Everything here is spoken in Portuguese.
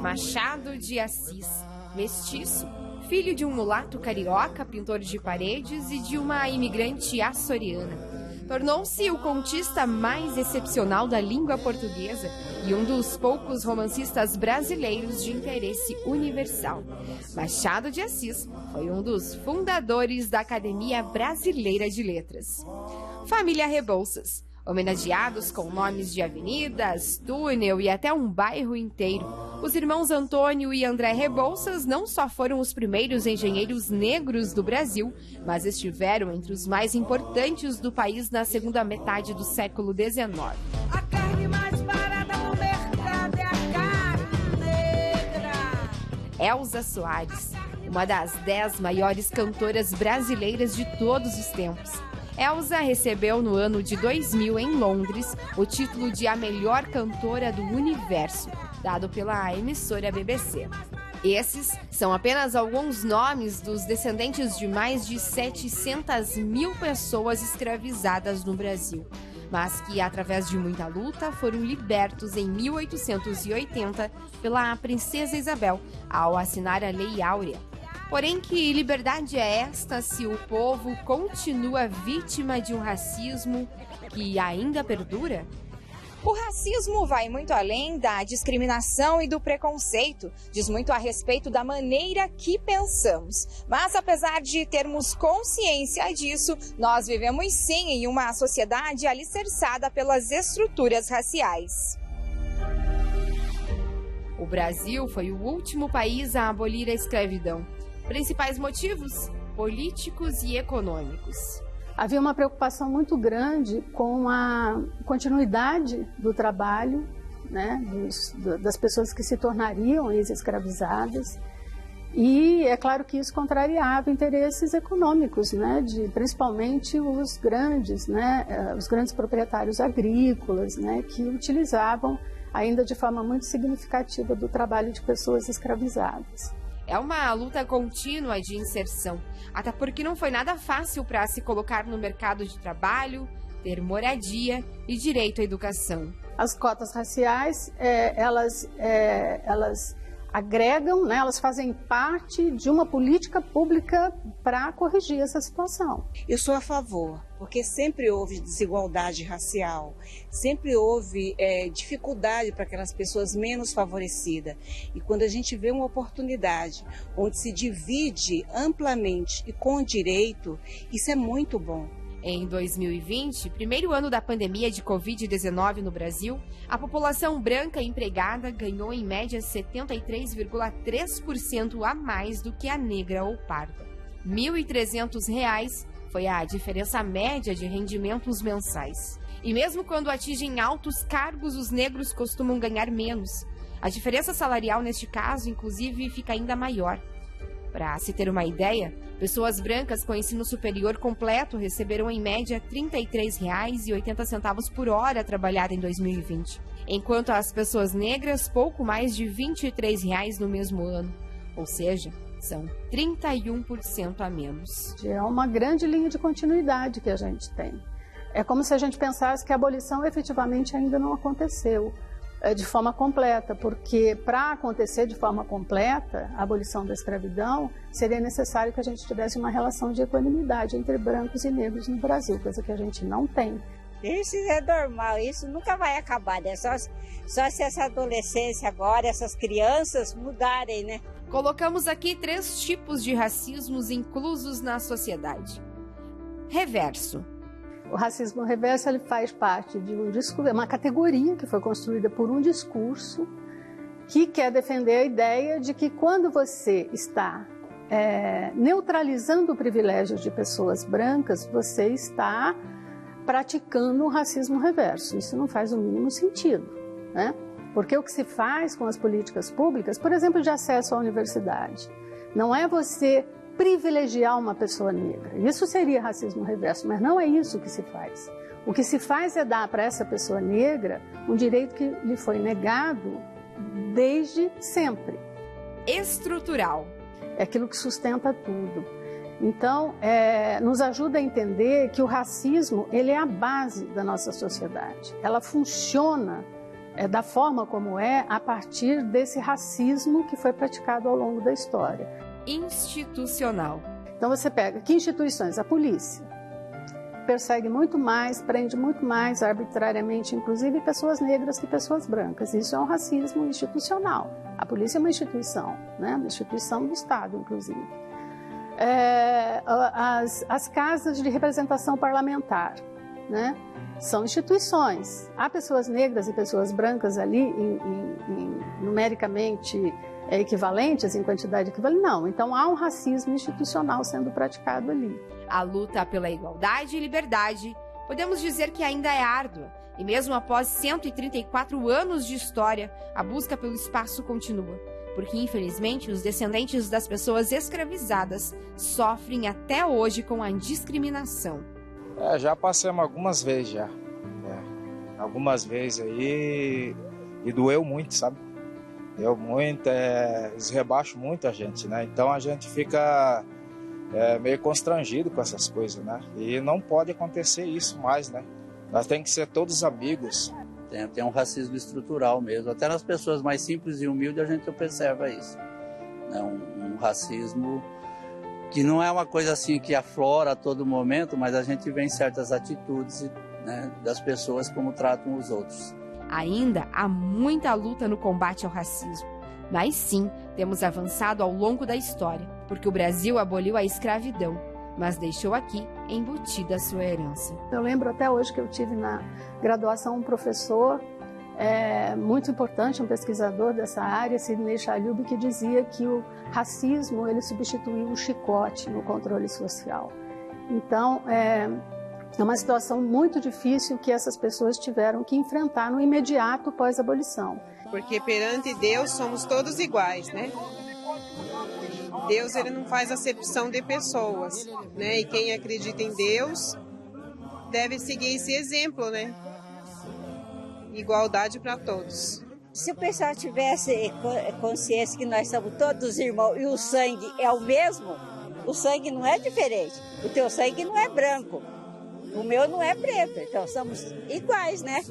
Machado de Assis, mestiço, filho de um mulato carioca, pintor de paredes, e de uma imigrante açoriana. Tornou-se o contista mais excepcional da língua portuguesa e um dos poucos romancistas brasileiros de interesse universal. Machado de Assis foi um dos fundadores da Academia Brasileira de Letras. Família Rebouças, homenageados com nomes de avenidas, túnel e até um bairro inteiro. Os irmãos Antônio e André Rebouças não só foram os primeiros engenheiros negros do Brasil, mas estiveram entre os mais importantes do país na segunda metade do século XIX. A carne mais barata no mercado é a carne negra. Elza Soares, uma das 10 maiores cantoras brasileiras de todos os tempos. Elza recebeu no ano de 2000, em Londres, o título de a melhor cantora do universo, dado pela emissora BBC. Esses são apenas alguns nomes dos descendentes de mais de 700 mil pessoas escravizadas no Brasil, mas que, através de muita luta, foram libertos em 1880 pela Princesa Isabel, ao assinar a Lei Áurea. Porém, que liberdade é esta se o povo continua vítima de um racismo que ainda perdura? O racismo vai muito além da discriminação e do preconceito, diz muito a respeito da maneira que pensamos. Mas apesar de termos consciência disso, nós vivemos sim em uma sociedade alicerçada pelas estruturas raciais. O Brasil foi o último país a abolir a escravidão. Principais motivos? Políticos e econômicos. Havia uma preocupação muito grande com a continuidade do trabalho, né, das pessoas que se tornariam ex-escravizadas. E é claro que isso contrariava interesses econômicos, né, principalmente os grandes proprietários agrícolas, né, que utilizavam ainda de forma muito significativa do trabalho de pessoas escravizadas. É uma luta contínua de inserção, até porque não foi nada fácil para se colocar no mercado de trabalho, ter moradia e direito à educação. As cotas raciais, elas agregam, né, elas fazem parte de uma política pública para corrigir essa situação. Eu sou a favor, porque sempre houve desigualdade racial, sempre houve dificuldade para aquelas pessoas menos favorecidas. E quando a gente vê uma oportunidade onde se divide amplamente e com direito, isso é muito bom. Em 2020, primeiro ano da pandemia de Covid-19 no Brasil, a população branca empregada ganhou em média 73,3% a mais do que a negra ou parda. R$ 1.300 foi a diferença média de rendimentos mensais. E mesmo quando atingem altos cargos, os negros costumam ganhar menos. A diferença salarial neste caso, inclusive, fica ainda maior. Para se ter uma ideia, pessoas brancas com ensino superior completo receberam em média R$ 33,80 por hora trabalhada em 2020, enquanto as pessoas negras pouco mais de R$ 23 no mesmo ano, ou seja, são 31% a menos. É uma grande linha de continuidade que a gente tem. É como se a gente pensasse que a abolição efetivamente ainda não aconteceu de forma completa, porque para acontecer de forma completa a abolição da escravidão, seria necessário que a gente tivesse uma relação de equanimidade entre brancos e negros no Brasil, coisa que a gente não tem. Isso é normal, isso nunca vai acabar, né? Só se essa adolescência agora, essas crianças mudarem, né? Colocamos aqui 3 tipos de racismos inclusos na sociedade. Reverso. O racismo reverso, ele faz parte de um discurso, é uma categoria que foi construída por um discurso que quer defender a ideia de que quando você está neutralizando o privilégio de pessoas brancas, você está praticando um racismo reverso. Isso não faz o mínimo sentido, né? Porque o que se faz com as políticas públicas, por exemplo, de acesso à universidade, não é você privilegiar uma pessoa negra. Isso seria racismo reverso, mas não é isso que se faz. O que se faz é dar para essa pessoa negra um direito que lhe foi negado desde sempre. Estrutural. É aquilo que sustenta tudo. Então, nos ajuda a entender que o racismo ele é a base da nossa sociedade. Ela funciona da forma como é a partir desse racismo que foi praticado ao longo da história. Institucional. Então você pega, que instituições? A polícia. Persegue muito mais, prende muito mais arbitrariamente, inclusive pessoas negras que pessoas brancas. Isso é um racismo institucional. A polícia é uma instituição, né? Uma instituição do Estado, inclusive. As casas de representação parlamentar, né? São instituições. Há pessoas negras e pessoas brancas ali, numericamente equivalentes, em quantidade equivalente? Não. Então há um racismo institucional sendo praticado ali. A luta pela igualdade e liberdade, podemos dizer que ainda é árdua. E mesmo após 134 anos de história, a busca pelo espaço continua. Porque, infelizmente, os descendentes das pessoas escravizadas sofrem até hoje com a discriminação. Já passamos algumas vezes já. Algumas vezes aí e doeu muito, sabe? Deu muito, eles rebaixam muito a gente, né? Então a gente fica meio constrangido com essas coisas, né? E não pode acontecer isso mais, né? Nós temos que ser todos amigos. Tem um racismo estrutural mesmo. Até nas pessoas mais simples e humildes a gente observa isso. É um racismo que não é uma coisa assim que aflora a todo momento, mas a gente vê em certas atitudes, né, das pessoas como tratam os outros. Ainda há muita luta no combate ao racismo. Mas sim, temos avançado ao longo da história, porque o Brasil aboliu a escravidão, mas deixou aqui embutida a sua herança. Eu lembro até hoje que eu tive na graduação um professor muito importante, um pesquisador dessa área, Sidney Chalhoub, que dizia que o racismo ele substituiu o chicote no controle social. Então, é uma situação muito difícil que essas pessoas tiveram que enfrentar no imediato pós-abolição. Porque perante Deus somos todos iguais, né? Deus ele não faz acepção de pessoas, né? E quem acredita em Deus deve seguir esse exemplo, né? Igualdade para todos. Se o pessoal tivesse consciência que nós somos todos irmãos e o sangue é o mesmo, o sangue não é diferente. O teu sangue não é branco, o meu não é preto, então somos iguais, né?